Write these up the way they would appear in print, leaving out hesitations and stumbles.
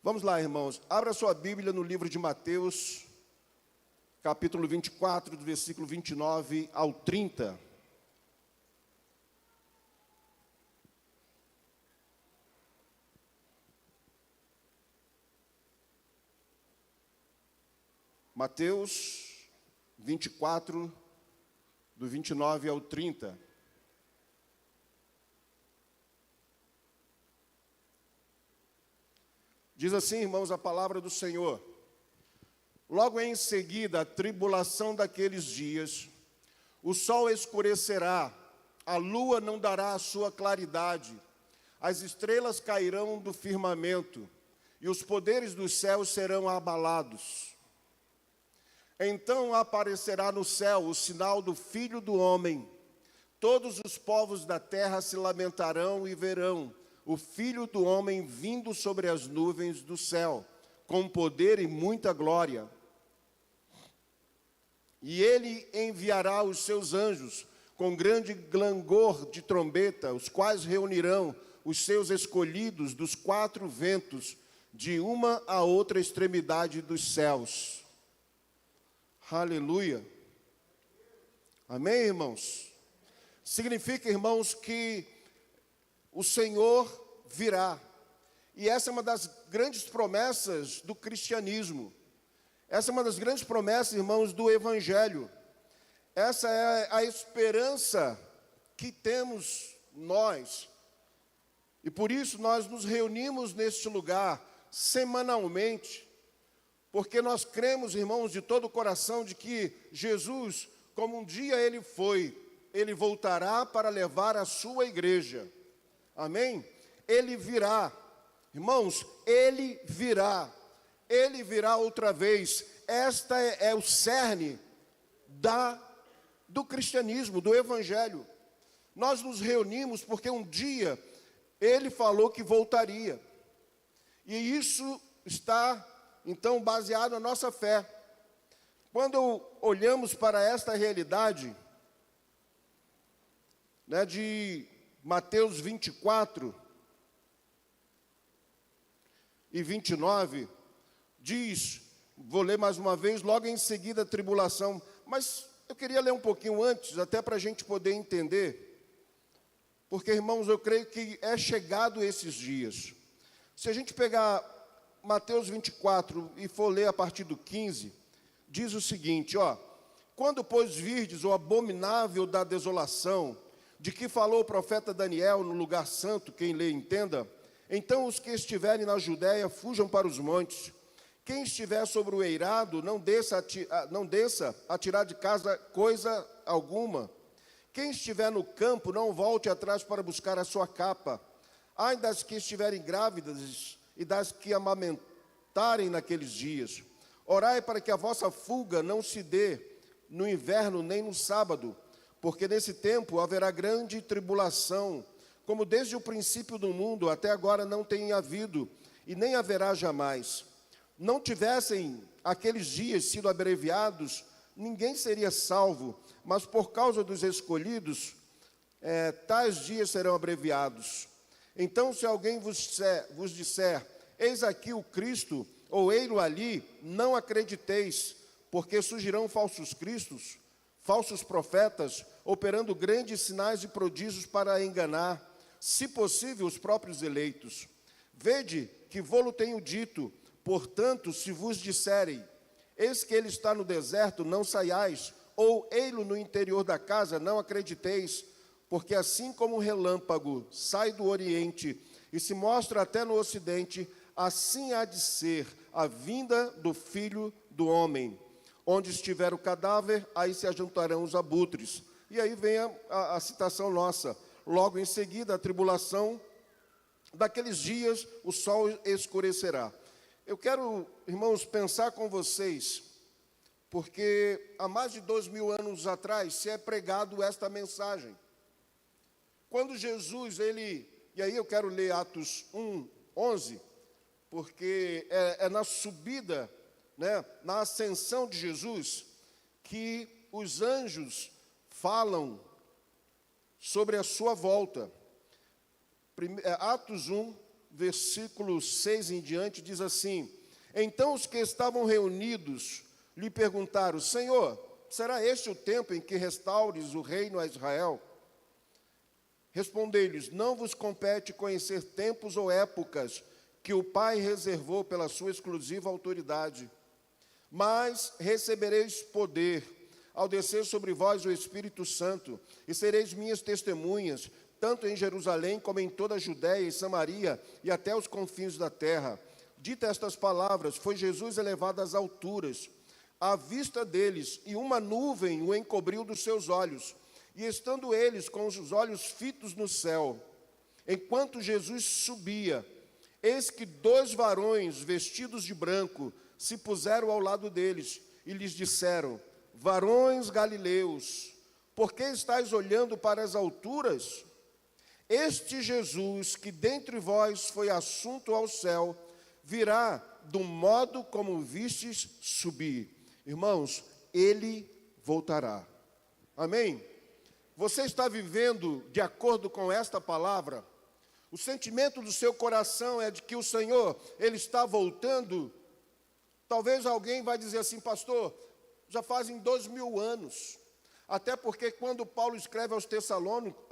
Vamos lá, irmãos. Abra sua Bíblia no livro de Mateus, capítulo 24, do versículo 29 ao 30. Mateus 24, do 29 ao 30. Diz assim, irmãos, a palavra do Senhor. Logo em seguida, a tribulação daqueles dias, o sol escurecerá, a lua não dará a sua claridade, as estrelas cairão do firmamento, e os poderes dos céus serão abalados. Então aparecerá no céu o sinal do Filho do Homem. Todos os povos da terra se lamentarão e verão o Filho do Homem vindo sobre as nuvens do céu, com poder e muita glória. E ele enviará os seus anjos com grande clangor de trombeta, os quais reunirão os seus escolhidos dos quatro ventos, de uma a outra extremidade dos céus. Aleluia. Amém, irmãos? Significa, irmãos, que o Senhor virá. E essa é uma das grandes promessas do cristianismo. Essa é uma das grandes promessas, irmãos, do Evangelho. Essa é a esperança que temos nós. E por isso nós nos reunimos neste lugar semanalmente, porque nós cremos, irmãos, de todo o coração, de que Jesus, como um dia ele foi, ele voltará para levar a sua igreja. Amém? Ele virá. Irmãos, ele virá. Ele virá outra vez. Esta é o cerne do cristianismo, do evangelho. Nós nos reunimos porque um dia ele falou que voltaria. E isso está, então, baseado na nossa fé. Quando olhamos para esta realidade, né, de Mateus 24 e 29, diz, vou ler mais uma vez, logo em seguida a tribulação, mas eu queria ler um pouquinho antes, até para a gente poder entender, porque, irmãos, eu creio que é chegado esses dias. Se a gente pegar Mateus 24 e for ler a partir do 15, diz o seguinte, quando, pois, virdes o abominável da desolação, de que falou o profeta Daniel no lugar santo, quem lê entenda, então os que estiverem na Judéia fujam para os montes. Quem estiver sobre o eirado, não desça a tirar de casa coisa alguma. Quem estiver no campo, não volte atrás para buscar a sua capa. Ai das que estiverem grávidas e das que amamentarem naqueles dias. Orai para que a vossa fuga não se dê no inverno nem no sábado, porque nesse tempo haverá grande tribulação, como desde o princípio do mundo até agora não tem havido, e nem haverá jamais. Não tivessem aqueles dias sido abreviados, ninguém seria salvo, mas por causa dos escolhidos, tais dias serão abreviados. Então, se alguém vos disser, eis aqui o Cristo, ou ei-lo ali, não acrediteis, porque surgirão falsos cristos, falsos profetas, operando grandes sinais e prodígios para enganar, se possível, os próprios eleitos. Vede que vô-lo tenho dito, portanto, se vos disserem, eis que ele está no deserto, não saiais, ou ei-lo no interior da casa, não acrediteis, porque assim como o relâmpago sai do oriente e se mostra até no ocidente, assim há de ser a vinda do Filho do Homem. Onde estiver o cadáver, aí se ajuntarão os abutres. E aí vem a citação nossa. Logo em seguida, a tribulação daqueles dias, o sol escurecerá. Eu quero, irmãos, pensar com vocês, porque há mais de 2000 anos atrás se é pregado esta mensagem. Quando Jesus, e aí eu quero ler Atos 1:11, porque é na subida, né, na ascensão de Jesus, que os anjos falam sobre a sua volta. Atos 1, versículo 6 em diante, diz assim: então os que estavam reunidos lhe perguntaram: Senhor, será este o tempo em que restaures o reino a Israel? Respondeu-lhes: não vos compete conhecer tempos ou épocas que o Pai reservou pela sua exclusiva autoridade, mas recebereis poder ao descer sobre vós o Espírito Santo, e sereis minhas testemunhas, tanto em Jerusalém como em toda a Judéia e Samaria e até os confins da terra. Dita estas palavras, foi Jesus elevado às alturas, à vista deles, e uma nuvem o encobriu dos seus olhos. E estando eles com os olhos fitos no céu, enquanto Jesus subia, eis que 2 varões vestidos de branco se puseram ao lado deles e lhes disseram: varões galileus, por que estáis olhando para as alturas? Este Jesus, que dentre vós foi assunto ao céu, virá do modo como vistes subir. Irmãos, ele voltará. Amém? Você está vivendo de acordo com esta palavra? O sentimento do seu coração é de que o Senhor, Ele está voltando? Talvez alguém vai dizer assim: pastor, já fazem 2000 anos. Até porque quando Paulo escreve aos Tessalônicos,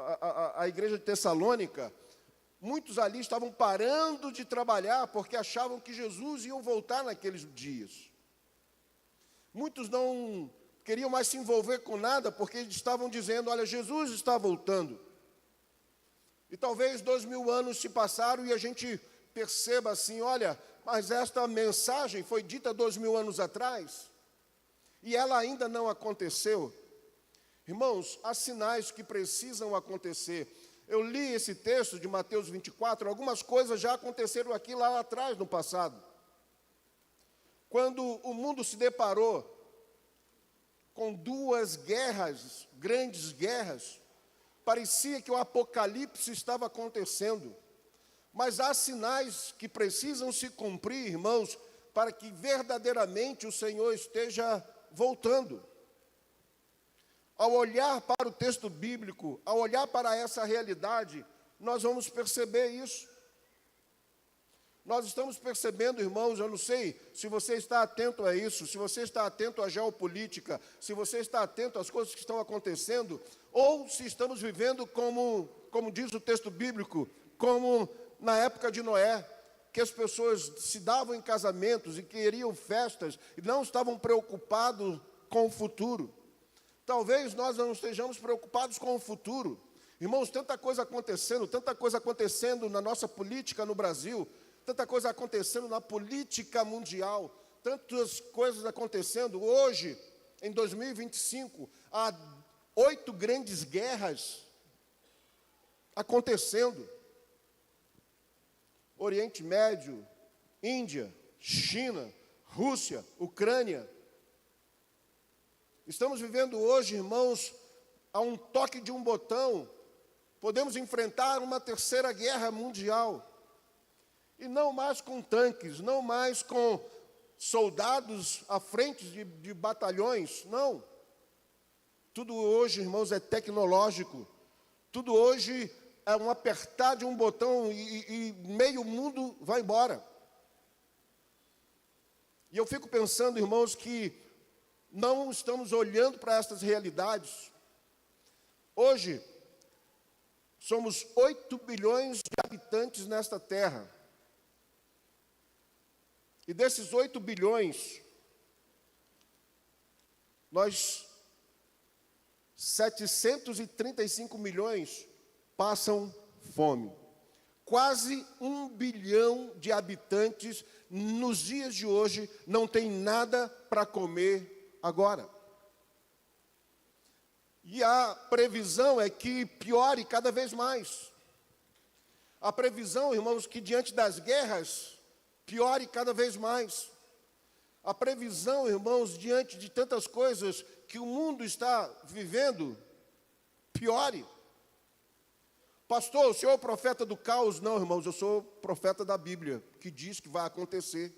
a igreja de Tessalônica, muitos ali estavam parando de trabalhar porque achavam que Jesus ia voltar naqueles dias. Muitos não queriam mais se envolver com nada porque estavam dizendo: olha, Jesus está voltando. E talvez 2000 anos se passaram e a gente perceba assim: olha, mas esta mensagem foi dita 2000 anos atrás e ela ainda não aconteceu. Irmãos, há sinais que precisam acontecer. Eu li esse texto de Mateus 24, algumas coisas já aconteceram aqui lá atrás, no passado. Quando o mundo se deparou com 2 guerras, grandes guerras, parecia que o apocalipse estava acontecendo. Mas há sinais que precisam se cumprir, irmãos, para que verdadeiramente o Senhor esteja voltando. Ao olhar para o texto bíblico, ao olhar para essa realidade, nós vamos perceber isso. Nós estamos percebendo, irmãos, eu não sei se você está atento a isso, se você está atento à geopolítica, se você está atento às coisas que estão acontecendo, ou se estamos vivendo como diz o texto bíblico, como na época de Noé, que as pessoas se davam em casamentos e queriam festas e não estavam preocupados com o futuro. Talvez nós não estejamos preocupados com o futuro. Irmãos, tanta coisa acontecendo na nossa política no Brasil, tanta coisa acontecendo na política mundial, tantas coisas acontecendo. Hoje, em 2025, há 8 grandes guerras acontecendo. Oriente Médio, Índia, China, Rússia, Ucrânia. Estamos vivendo hoje, irmãos, a um toque de um botão, podemos enfrentar uma 3ª guerra mundial. E não mais com tanques, não mais com soldados à frente de batalhões, não. Tudo hoje, irmãos, é tecnológico. Tudo hoje é um apertar de um botão e meio mundo vai embora. E eu fico pensando, irmãos, que não estamos olhando para essas realidades. Hoje, somos 8 bilhões de habitantes nesta terra. E desses 8 bilhões, 735 milhões passam fome. Quase 1 bilhão de habitantes, nos dias de hoje, não tem nada para comer agora. E a previsão é que piore cada vez mais. A previsão, irmãos, que diante das guerras, piore cada vez mais. A previsão, irmãos, diante de tantas coisas que o mundo está vivendo, piore. Pastor, o senhor é o profeta do caos? Não, irmãos, eu sou profeta da Bíblia, que diz que vai acontecer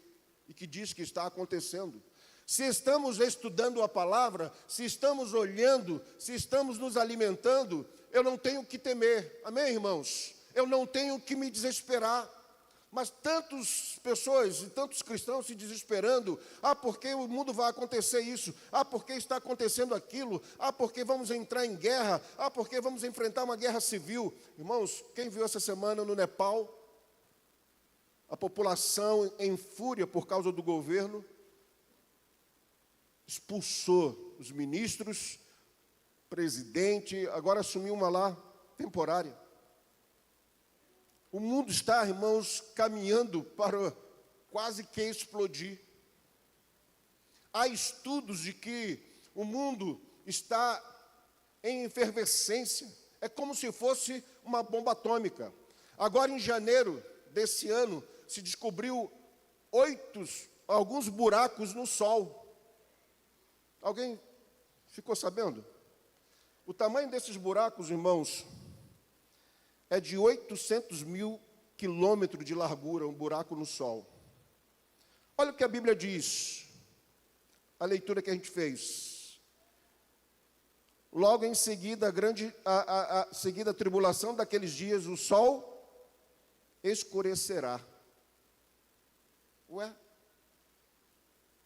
e que diz que está acontecendo. Se estamos estudando a palavra, se estamos olhando, se estamos nos alimentando, eu não tenho que temer. Amém, irmãos? Eu não tenho que me desesperar. Mas tantas pessoas e tantos cristãos se desesperando, porque o mundo vai acontecer isso, porque está acontecendo aquilo, porque vamos entrar em guerra, porque vamos enfrentar uma guerra civil. Irmãos, quem viu essa semana no Nepal, a população em fúria por causa do governo, expulsou os ministros, presidente, agora assumiu uma lá temporária. O mundo está, irmãos, caminhando para quase que explodir. Há estudos de que o mundo está em efervescência. É como se fosse uma bomba atômica. Agora, em janeiro desse ano, se descobriu alguns buracos no Sol. Alguém ficou sabendo? O tamanho desses buracos, irmãos, é de 800 mil quilômetros de largura, um buraco no Sol. Olha o que a Bíblia diz, a leitura que a gente fez. Logo em seguida, seguida a tribulação daqueles dias, o Sol escurecerá. Ué?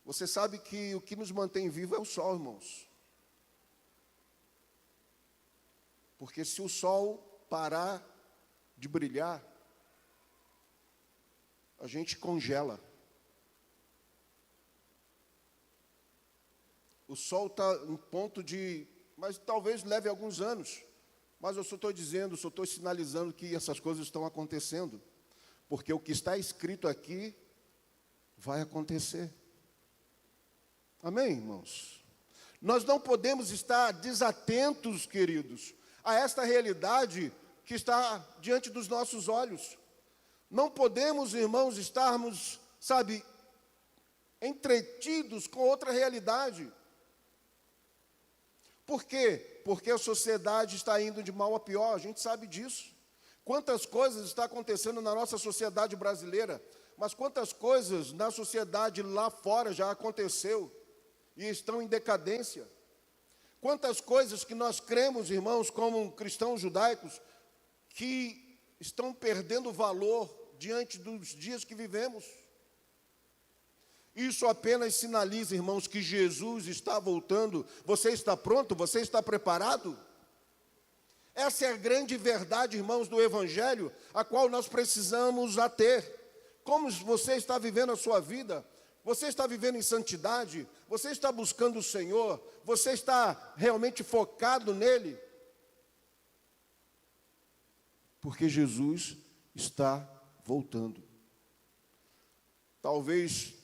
Você sabe que o que nos mantém vivo é o Sol, irmãos. Porque se o Sol parar de brilhar, a gente congela. O Sol está em ponto de... Mas talvez leve alguns anos. Mas eu só estou dizendo, só estou sinalizando que essas coisas estão acontecendo. Porque o que está escrito aqui vai acontecer. Amém, irmãos? Nós não podemos estar desatentos, queridos, a esta realidade que está diante dos nossos olhos. Não podemos, irmãos, estarmos, entretidos com outra realidade. Por quê? Porque a sociedade está indo de mal a pior, a gente sabe disso. Quantas coisas estão acontecendo na nossa sociedade brasileira, mas quantas coisas na sociedade lá fora já aconteceu e estão em decadência. Quantas coisas que nós cremos, irmãos, como cristãos judaicos, que estão perdendo valor diante dos dias que vivemos. Isso apenas sinaliza, irmãos, que Jesus está voltando. Você está pronto? Você está preparado? Essa é a grande verdade, irmãos, do Evangelho, a qual nós precisamos ter. Como você está vivendo a sua vida? Você está vivendo em santidade? Você está buscando o Senhor? Você está realmente focado nele? Porque Jesus está voltando. Talvez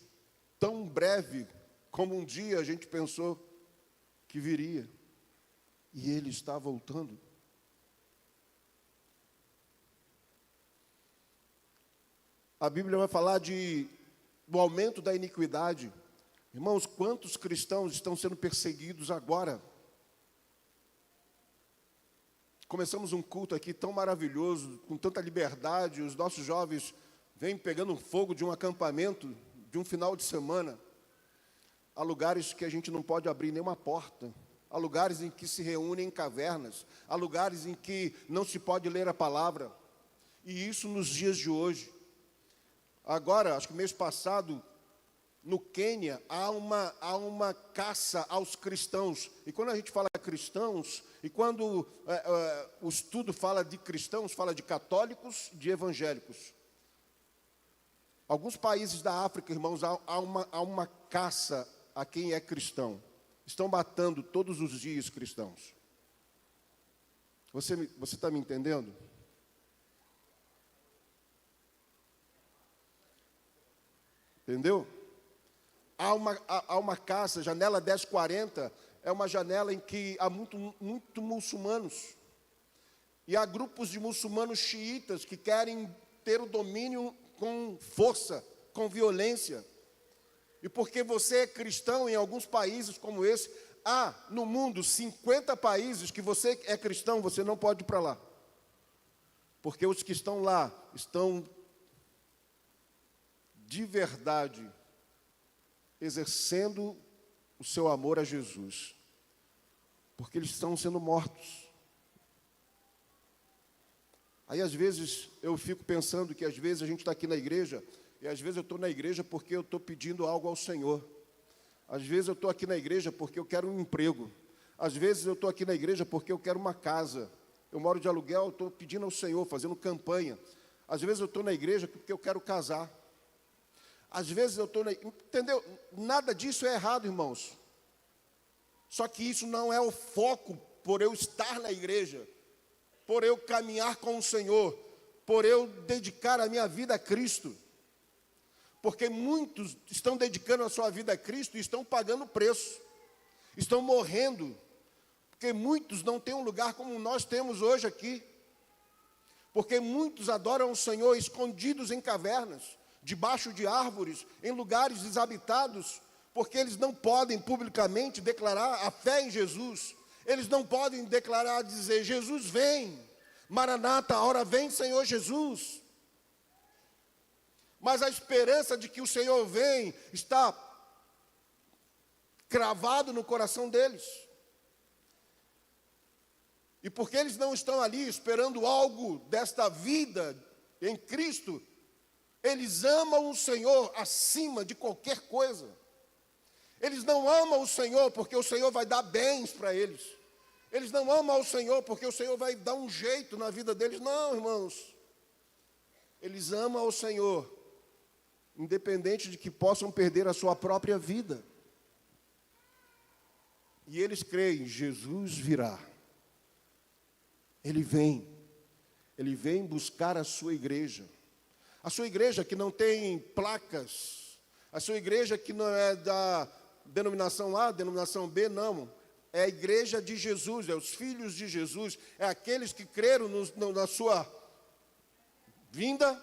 tão breve como um dia a gente pensou que viria. E ele está voltando. A Bíblia vai falar do aumento da iniquidade. Irmãos, quantos cristãos estão sendo perseguidos agora? Começamos um culto aqui tão maravilhoso, com tanta liberdade, os nossos jovens vêm pegando fogo de um acampamento, de um final de semana. Há lugares que a gente não pode abrir nenhuma porta, há lugares em que se reúnem em cavernas, há lugares em que não se pode ler a palavra, e isso nos dias de hoje. Agora, acho que mês passado, no Quênia, há uma caça aos cristãos. E quando a gente fala cristãos, e quando o estudo fala de cristãos, fala de católicos, de evangélicos. Alguns países da África, irmãos, há uma caça a quem é cristão. Estão matando todos os dias cristãos. Você está me entendendo? Entendeu? Há uma caça, janela 1040, é uma janela em que há muito muçulmanos. E há grupos de muçulmanos xiitas que querem ter o domínio com força, com violência. E porque você é cristão em alguns países como esse, há no mundo 50 países que você é cristão, você não pode ir para lá. Porque os que estão lá estão de verdade exercendo o seu amor a Jesus, porque eles estão sendo mortos. Aí, às vezes, eu fico pensando que, às vezes, a gente está aqui na igreja, e, às vezes, eu estou na igreja porque eu estou pedindo algo ao Senhor. Às vezes, eu estou aqui na igreja porque eu quero um emprego. Às vezes, eu estou aqui na igreja porque eu quero uma casa. Eu moro de aluguel, eu estou pedindo ao Senhor, fazendo campanha. Às vezes, eu estou na igreja porque eu quero casar. Às vezes, eu estou na... Entendeu? Nada disso é errado, irmãos. Só que isso não é o foco por eu estar na igreja, por eu caminhar com o Senhor, por eu dedicar a minha vida a Cristo. Porque muitos estão dedicando a sua vida a Cristo e estão pagando preço, estão morrendo, porque muitos não têm um lugar como nós temos hoje aqui, porque muitos adoram o Senhor escondidos em cavernas, debaixo de árvores, em lugares desabitados, porque eles não podem publicamente declarar a fé em Jesus, eles não podem declarar, dizer, Jesus vem, Maranata, a hora vem, Senhor Jesus. Mas a esperança de que o Senhor vem está cravado no coração deles. E porque eles não estão ali esperando algo desta vida em Cristo, eles amam o Senhor acima de qualquer coisa. Eles não amam o Senhor porque o Senhor vai dar bens para eles. Eles não amam o Senhor porque o Senhor vai dar um jeito na vida deles. Não, irmãos. Eles amam o Senhor, independente de que possam perder a sua própria vida. E eles creem, Jesus virá. Ele vem buscar a sua igreja. A sua igreja que não tem placas, a sua igreja que não é da denominação A, denominação B, não. É a igreja de Jesus, é os filhos de Jesus, é aqueles que creram na sua vinda,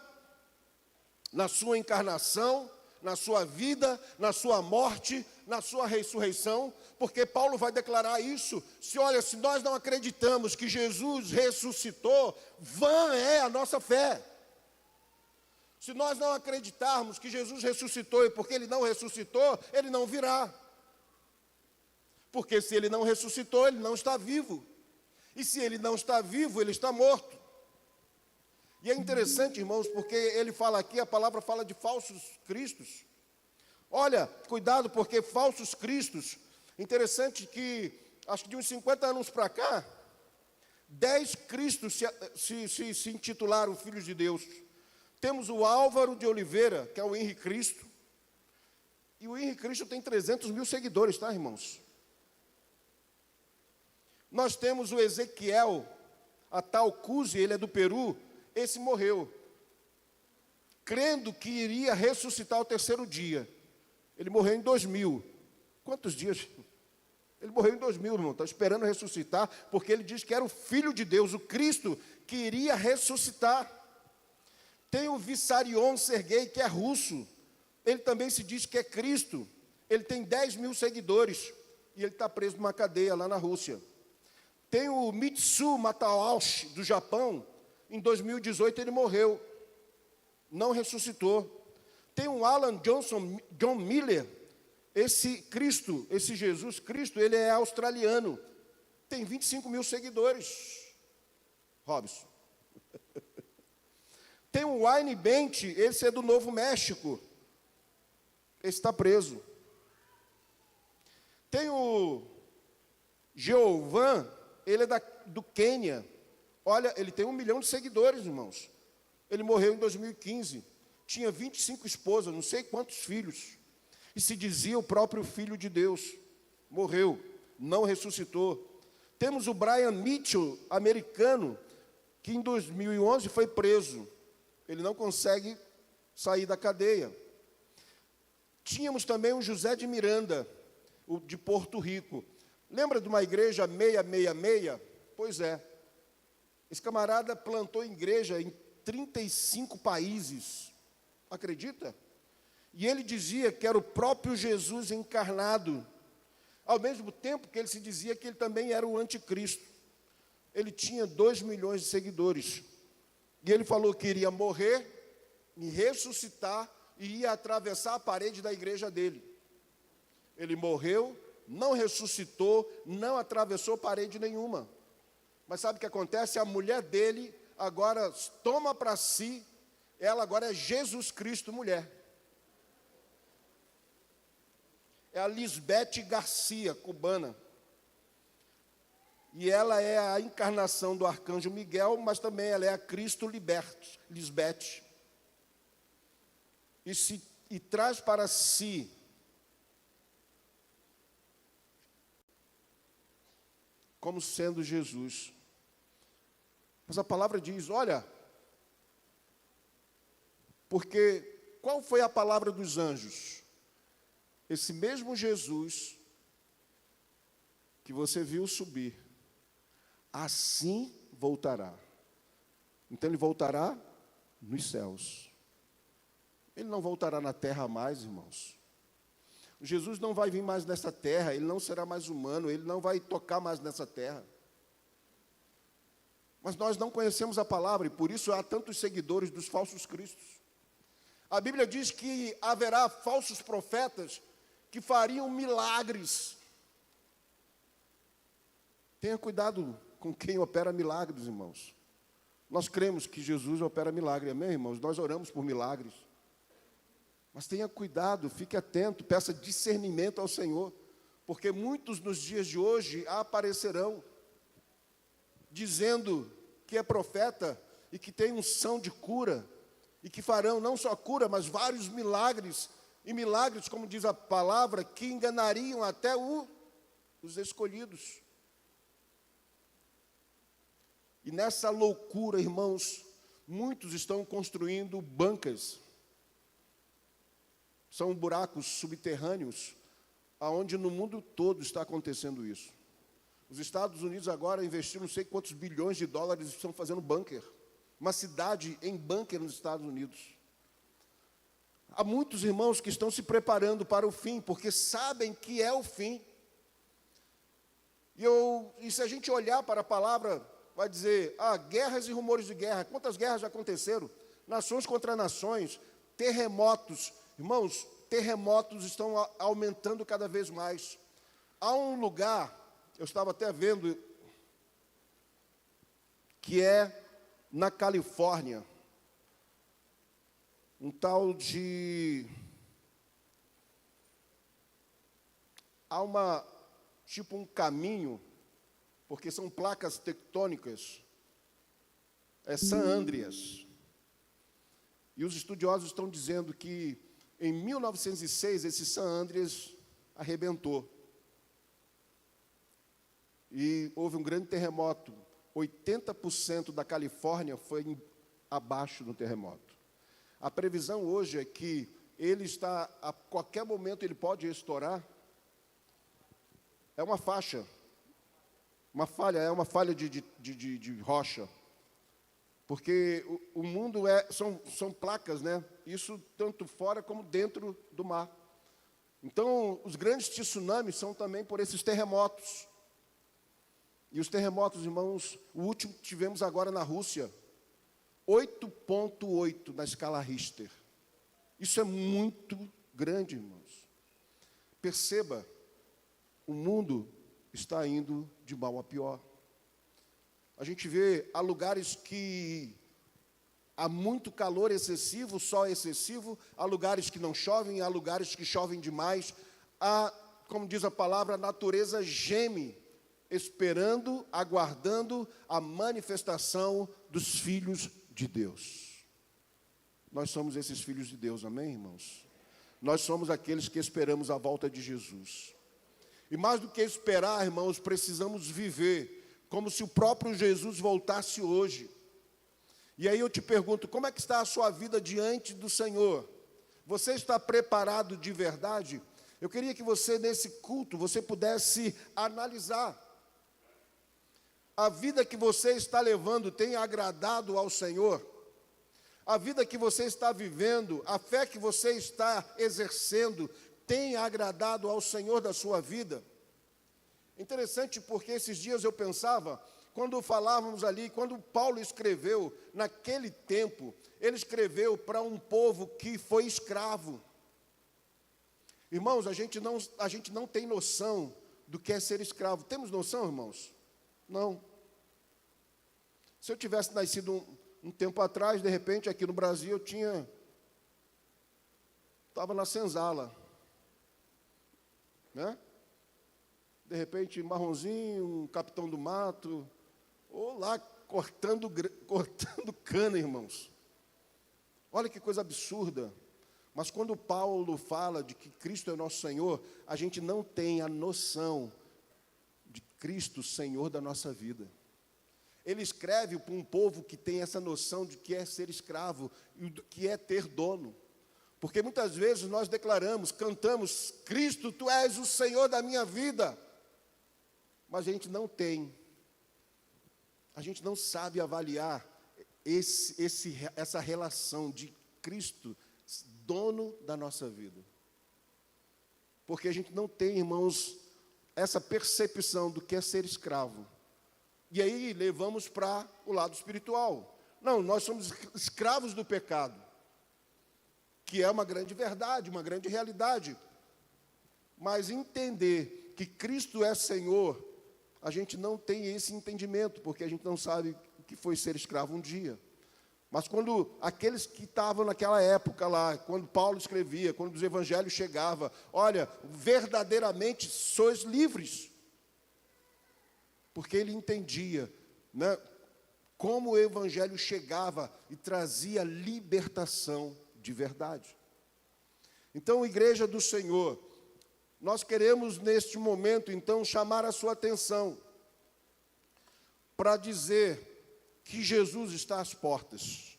na sua encarnação, na sua vida, na sua morte, na sua ressurreição, porque Paulo vai declarar isso. Se nós não acreditamos que Jesus ressuscitou, vã é a nossa fé. Se nós não acreditarmos que Jesus ressuscitou e porque Ele não ressuscitou, Ele não virá. Porque se Ele não ressuscitou, Ele não está vivo. E se Ele não está vivo, Ele está morto. E é interessante, irmãos, porque ele fala aqui, a palavra fala de falsos cristos. Olha, cuidado, porque falsos cristos, interessante que, acho que de uns 50 anos para cá, 10 cristos se intitularam filhos de Deus. Temos o Álvaro de Oliveira, que é o Henrique Cristo. E o Henrique Cristo tem 300 mil seguidores, tá, irmãos? Nós temos o Ezequiel Atalcuzi, ele é do Peru. Esse morreu, crendo que iria ressuscitar ao terceiro dia. Ele morreu em 2000. Quantos dias? Ele morreu em 2000, irmão. Está esperando ressuscitar, porque ele diz que era o Filho de Deus, o Cristo, que iria ressuscitar. Tem o Vissarion Sergei, que é russo. Ele também se diz que é Cristo. Ele tem 10 mil seguidores. E ele está preso numa cadeia lá na Rússia. Tem o Mitsu Mataoshi, do Japão. Em 2018 ele morreu. Não ressuscitou. Tem o Alan John Miller. Esse Cristo, esse Jesus Cristo, ele é australiano. Tem 25 mil seguidores. Robson. Tem o Wayne Bent, esse é do Novo México. Esse está preso. Tem o Jeovan, ele é do Quênia. Olha, ele tem 1 milhão de seguidores, irmãos. Ele morreu em 2015. Tinha 25 esposas, não sei quantos filhos. E se dizia o próprio Filho de Deus. Morreu, não ressuscitou. Temos o Brian Mitchell, americano, que em 2011 foi preso. Ele não consegue sair da cadeia. Tínhamos também o José de Miranda, o de Porto Rico. Lembra de uma igreja 666? Pois é. Esse camarada plantou igreja em 35 países. Acredita? E ele dizia que era o próprio Jesus encarnado. Ao mesmo tempo que ele se dizia que ele também era o anticristo. Ele tinha 2 milhões de seguidores. E ele falou que iria morrer, e ressuscitar, e ia atravessar a parede da igreja dele. Ele morreu, não ressuscitou, não atravessou parede nenhuma. Mas sabe o que acontece? A mulher dele agora toma para si, ela agora é Jesus Cristo mulher. É a Lisbeth Garcia, cubana. E ela é a encarnação do arcanjo Miguel, mas também ela é a Cristo Lisbeth. E traz para si como sendo Jesus. Mas a palavra diz, olha, porque qual foi a palavra dos anjos? Esse mesmo Jesus que você viu subir, assim voltará. Então ele voltará nos céus. Ele não voltará na terra mais, irmãos. Jesus não vai vir mais nessa terra, ele não será mais humano, ele não vai tocar mais nessa terra. Mas nós não conhecemos a palavra e por isso há tantos seguidores dos falsos cristos. A Bíblia diz que haverá falsos profetas que fariam milagres. Tenha cuidado com quem opera milagres, irmãos. Nós cremos que Jesus opera milagre, amém, irmãos? Nós oramos por milagres. Mas tenha cuidado, fique atento, peça discernimento ao Senhor, porque muitos nos dias de hoje aparecerão dizendo que é profeta e que tem unção de cura, e que farão não só cura, mas vários milagres, e milagres, como diz a palavra, que enganariam até os escolhidos. E nessa loucura, irmãos, muitos estão construindo bunkers. São buracos subterrâneos, aonde no mundo todo está acontecendo isso. Os Estados Unidos agora investiram não sei quantos bilhões de dólares e estão fazendo bunker. Uma cidade em bunker nos Estados Unidos. Há muitos irmãos que estão se preparando para o fim, porque sabem que é o fim. E se a gente olhar para a palavra, vai dizer, guerras e rumores de guerra. Quantas guerras já aconteceram? Nações contra nações, terremotos. Irmãos, terremotos estão aumentando cada vez mais. Há um lugar, eu estava até vendo, que é na Califórnia, um tal de... Há tipo um caminho, porque são placas tectônicas, é San Andreas. E os estudiosos estão dizendo que em 1906 esse San Andreas arrebentou. E houve um grande terremoto. 80% da Califórnia foi abaixo do terremoto. A previsão hoje é que ele está, a qualquer momento ele pode estourar. É uma faixa, uma falha de rocha. Porque o mundo são placas, né? Isso tanto fora como dentro do mar. Então, os grandes tsunamis são também por esses terremotos. E os terremotos, irmãos, o último que tivemos agora na Rússia, 8,8 na escala Richter. Isso é muito grande, irmãos. Perceba, o mundo está indo de mal a pior. A gente vê, há lugares que há muito calor excessivo, sol excessivo, há lugares que não chovem, há lugares que chovem demais. Há, como diz a palavra, a natureza geme, esperando, aguardando a manifestação dos filhos de Deus. Nós somos esses filhos de Deus, amém, irmãos? Nós somos aqueles que esperamos a volta de Jesus. E mais do que esperar, irmãos, precisamos viver como se o próprio Jesus voltasse hoje. E aí eu te pergunto, como é que está a sua vida diante do Senhor? Você está preparado de verdade? Eu queria que você, nesse culto, você pudesse analisar. A vida que você está levando tem agradado ao Senhor? A vida que você está vivendo, a fé que você está exercendo, tem agradado ao Senhor da sua vida? Interessante porque esses dias eu pensava, quando falávamos ali, quando Paulo escreveu, naquele tempo, ele escreveu para um povo que foi escravo. Irmãos, a gente não tem noção do que é ser escravo. Temos noção, irmãos? Não. Se eu tivesse nascido um tempo atrás, de repente, aqui no Brasil, estava na senzala, né? De repente, marronzinho, um capitão do mato, ou lá cortando cana, irmãos. Olha que coisa absurda. Mas quando Paulo fala de que Cristo é o nosso Senhor, a gente não tem a noção de Cristo, Senhor da nossa vida. Ele escreve para um povo que tem essa noção de que é ser escravo e do que é ter dono. Porque muitas vezes nós declaramos, cantamos, Cristo, Tu és o Senhor da minha vida. Mas a gente não sabe avaliar essa relação de Cristo, dono da nossa vida. Porque a gente não tem, irmãos, essa percepção do que é ser escravo. E aí levamos para o lado espiritual. Não, nós somos escravos do pecado, que é uma grande verdade, uma grande realidade. Mas entender que Cristo é Senhor, a gente não tem esse entendimento, porque a gente não sabe o que foi ser escravo um dia. Mas quando aqueles que estavam naquela época lá, quando Paulo escrevia, quando os evangelhos chegavam, olha, verdadeiramente sois livres. Porque ele entendia, né, como o evangelho chegava e trazia libertação de verdade. Então, igreja do Senhor, nós queremos neste momento, então, chamar a sua atenção para dizer que Jesus está às portas.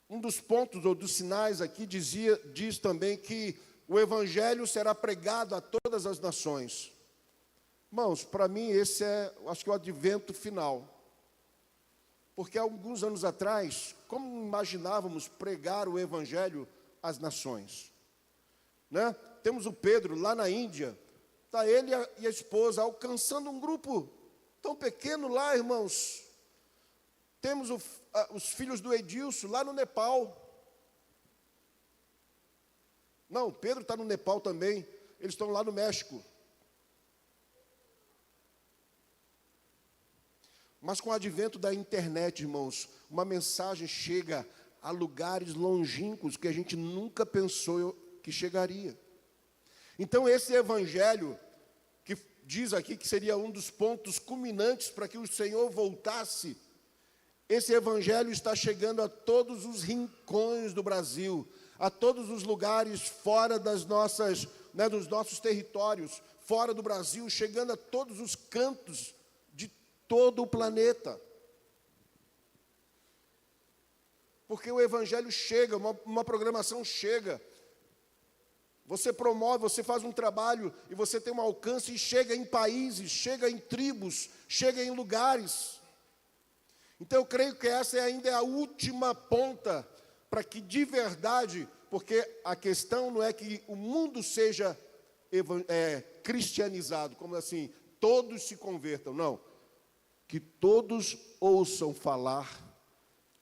Um dos pontos ou dos sinais aqui diz também que o evangelho será pregado a todas as nações. Irmãos, para mim esse é, acho que o advento final. Porque há alguns anos atrás, como imaginávamos pregar o evangelho às nações? Né? Temos o Pedro lá na Índia, está ele e a esposa alcançando um grupo tão pequeno lá, irmãos. Temos os filhos do Edilson lá no Nepal. Não, Pedro está no Nepal também, eles estão lá no México. Mas com o advento da internet, irmãos, uma mensagem chega a lugares longínquos que a gente nunca pensou que chegaria. Então esse evangelho, que diz aqui que seria um dos pontos culminantes para que o Senhor voltasse, esse evangelho está chegando a todos os rincões do Brasil, a todos os lugares fora das nossas, né, dos nossos territórios, fora do Brasil, chegando a todos os cantos de todo o planeta. Porque o evangelho chega, uma programação chega. Você promove, você faz um trabalho e você tem um alcance e chega em países, chega em tribos, chega em lugares. Então eu creio que essa ainda é a última ponta para que de verdade, porque a questão não é que o mundo seja cristianizado, como assim, todos se convertam, não. Que todos ouçam falar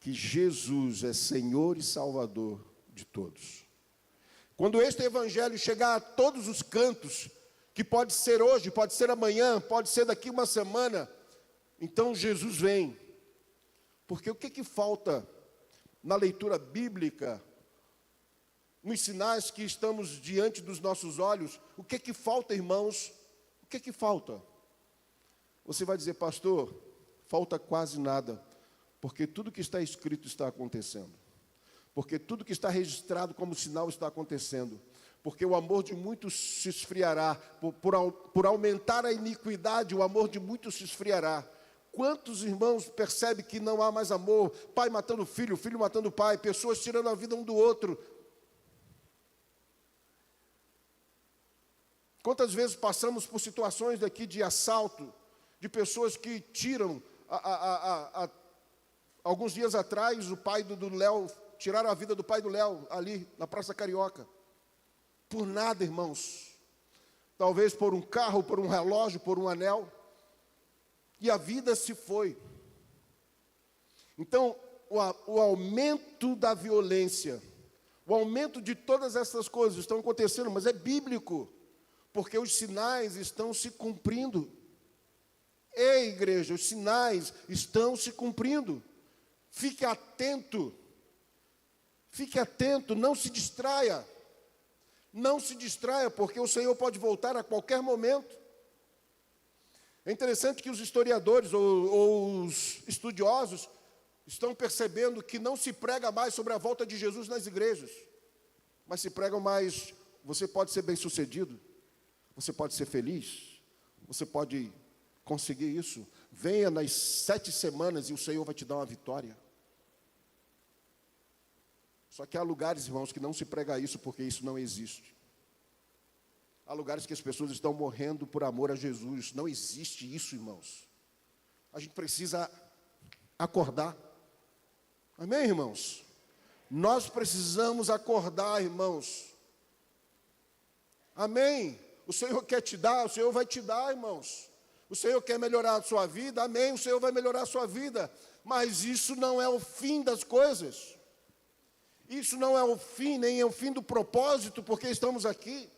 que Jesus é Senhor e Salvador de todos. Quando este evangelho chegar a todos os cantos, que pode ser hoje, pode ser amanhã, pode ser daqui uma semana, então Jesus vem. Porque o que falta na leitura bíblica, nos sinais que estamos diante dos nossos olhos, o que falta, irmãos? O que falta? Você vai dizer, pastor, falta quase nada, porque tudo que está escrito está acontecendo. Porque tudo que está registrado como sinal está acontecendo. Porque o amor de muitos se esfriará. Por aumentar a iniquidade, o amor de muitos se esfriará. Quantos irmãos percebem que não há mais amor? Pai matando filho, filho matando pai, pessoas tirando a vida um do outro. Quantas vezes passamos por situações daqui de assalto, de pessoas que tiram, alguns dias atrás, o pai do Léo, tiraram a vida do pai do Léo, ali na Praça Carioca. Por nada, irmãos. Talvez por um carro, por um relógio, por um anel. E a vida se foi. Então, o aumento da violência, o aumento de todas essas coisas estão acontecendo, mas é bíblico, porque os sinais estão se cumprindo. Ei, igreja, os sinais estão se cumprindo. Fique atento, não se distraia. Não se distraia, porque o Senhor pode voltar a qualquer momento. É interessante que os historiadores ou os estudiosos estão percebendo que não se prega mais sobre a volta de Jesus nas igrejas, mas se pregam mais, você pode ser bem-sucedido, você pode ser feliz, você pode conseguir isso. Venha nas 7 semanas e o Senhor vai te dar uma vitória. Só que há lugares, irmãos, que não se prega isso, porque isso não existe. Há lugares que as pessoas estão morrendo por amor a Jesus. Não existe isso, irmãos. A gente precisa acordar. Amém, irmãos? Nós precisamos acordar, irmãos. Amém? O Senhor quer te dar, o Senhor vai te dar, irmãos. O Senhor quer melhorar a sua vida, amém? O Senhor vai melhorar a sua vida. Mas isso não é o fim das coisas. Isso não é o fim, nem é o fim do propósito, porque estamos aqui.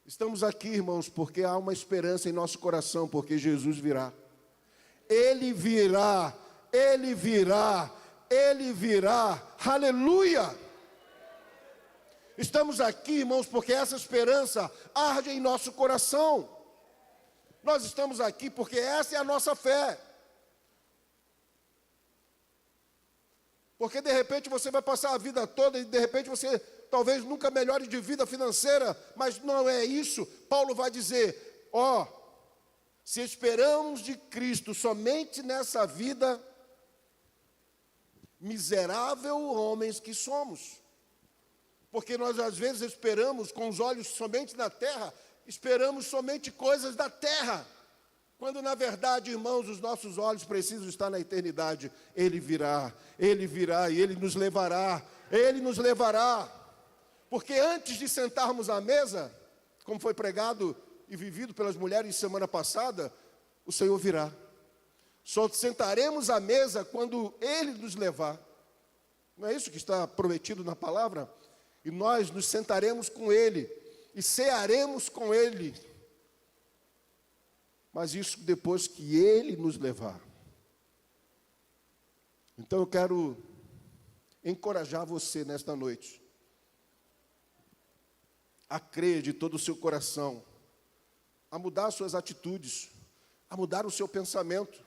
Estamos aqui, irmãos, porque há uma esperança em nosso coração, porque Jesus virá. Ele virá, Ele virá, Ele virá. Aleluia! Estamos aqui, irmãos, porque essa esperança arde em nosso coração. Nós estamos aqui porque essa é a nossa fé. Porque de repente você vai passar a vida toda e de repente você talvez nunca melhore de vida financeira, mas não é isso. Paulo vai dizer, se esperamos de Cristo somente nessa vida, miserável homens que somos. Porque nós às vezes esperamos com os olhos somente na terra, esperamos somente coisas da terra. Quando na verdade, irmãos, os nossos olhos precisam estar na eternidade. Ele virá e Ele nos levará. Ele nos levará. Porque antes de sentarmos à mesa, como foi pregado e vivido pelas mulheres semana passada, o Senhor virá. Só sentaremos à mesa quando Ele nos levar. Não é isso que está prometido na palavra? E nós nos sentaremos com Ele e cearemos com Ele. Mas isso depois que Ele nos levar. Então eu quero encorajar você nesta noite a crer de todo o seu coração, a mudar as suas atitudes, a mudar o seu pensamento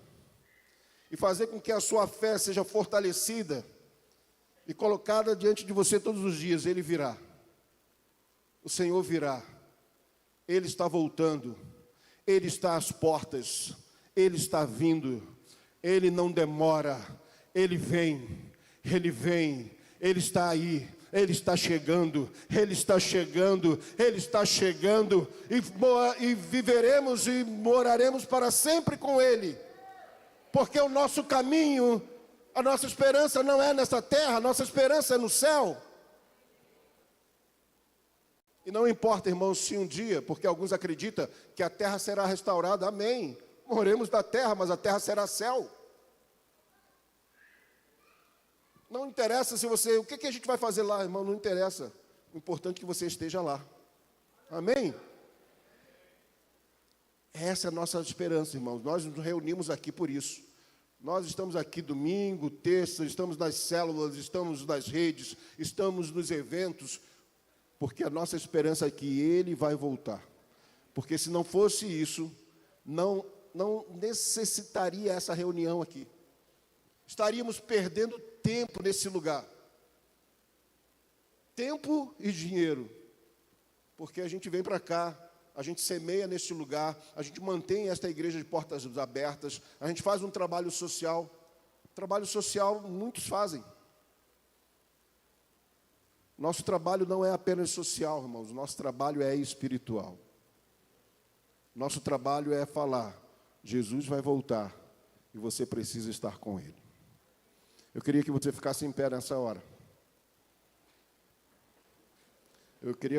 e fazer com que a sua fé seja fortalecida e colocada diante de você todos os dias. Ele virá, o Senhor virá, Ele está voltando, Ele está às portas, Ele está vindo, Ele não demora, Ele vem, Ele está aí, Ele está chegando, Ele está chegando, Ele está chegando, e viveremos e moraremos para sempre com Ele, porque o nosso caminho, a nossa esperança não é nessa terra, a nossa esperança é no céu. E não importa, irmãos, se um dia, porque alguns acreditam que a terra será restaurada, amém. Morremos da terra, mas a terra será céu. Não interessa se você, o que a gente vai fazer lá, irmão, não interessa. O importante é que você esteja lá. Amém? Essa é a nossa esperança, irmãos. Nós nos reunimos aqui por isso. Nós estamos aqui domingo, terça, estamos nas células, estamos nas redes, estamos nos eventos, porque a nossa esperança é que Ele vai voltar. Porque se não fosse isso, não necessitaria essa reunião aqui. Estaríamos perdendo tempo nesse lugar. Tempo e dinheiro. Porque a gente vem para cá, a gente semeia neste lugar, a gente mantém esta igreja de portas abertas, a gente faz um trabalho social. Trabalho social muitos fazem. Nosso trabalho não é apenas social, irmãos, nosso trabalho é espiritual. Nosso trabalho é falar, Jesus vai voltar e você precisa estar com Ele. Eu queria que você ficasse em pé nessa hora. Eu queria